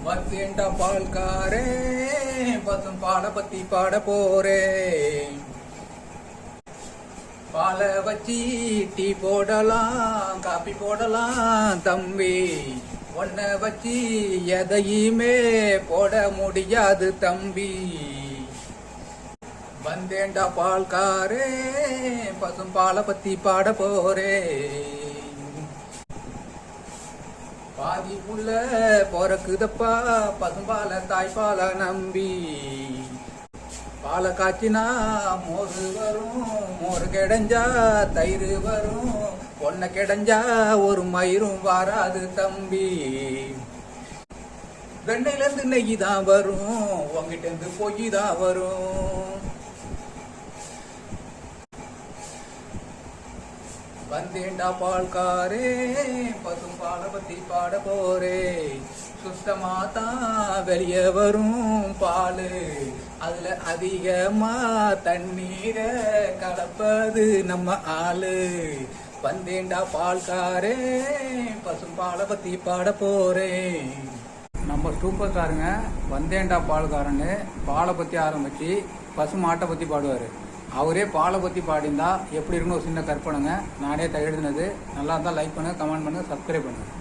வந்தேன்டா பால்காரே, பசும் பாலை பத்தி பாட போறேன். பாலை வச்சி டீ போடலாம், காபி போடலாம் தம்பி. ஒன்ன வச்சி எதையுமே போட முடியாது தம்பி. வந்தேன்டா பால்காரே, பசும் பாலை பத்தி பாட போறேன். பாதி புள்ள பிறக்குதப்பா, பசும்பால தாய்ப்பால நம்பி. பாலை காய்ச்சினா மோரு வரும், மோரு கிடைஞ்சா தயிர் வரும். பொண்ணை கிடைஞ்சா ஒரு மயிரும் வராது தம்பி. வெண்ணையில இருந்து நெய் தான் வரும், உங்ககிட்ட இருந்து பொய் தான் வரும். வந்தேன்டா பால்காரே, பசும் பாலை பத்தி பாட போறேன். சுத்தமா தான் வெளியே வரும் பாலு, அதுல அதிகமா தண்ணீரை கலப்பது நம்ம ஆளு. வந்தேன்டா பால்காரே, பசும் பாலை பத்தி பாட போறேன். நம்ம சூப்பர்காரங்க வந்தேன்டா பால்காரன்னு பாலை பத்தி ஆரம்பிச்சு பசு மாட்டை பத்தி பாடுவாரு. அவரே பாலை பற்றி பாடிந்தா எப்படி இருக்குன்னு ஒரு சின்ன கற்பனைங்க. நானே எழுதுனது. நல்லா இருந்தால் லைக் பண்ணுங்கள், கமெண்ட் பண்ணுங்கள், சப்ஸ்கிரைப் பண்ணுங்கள்.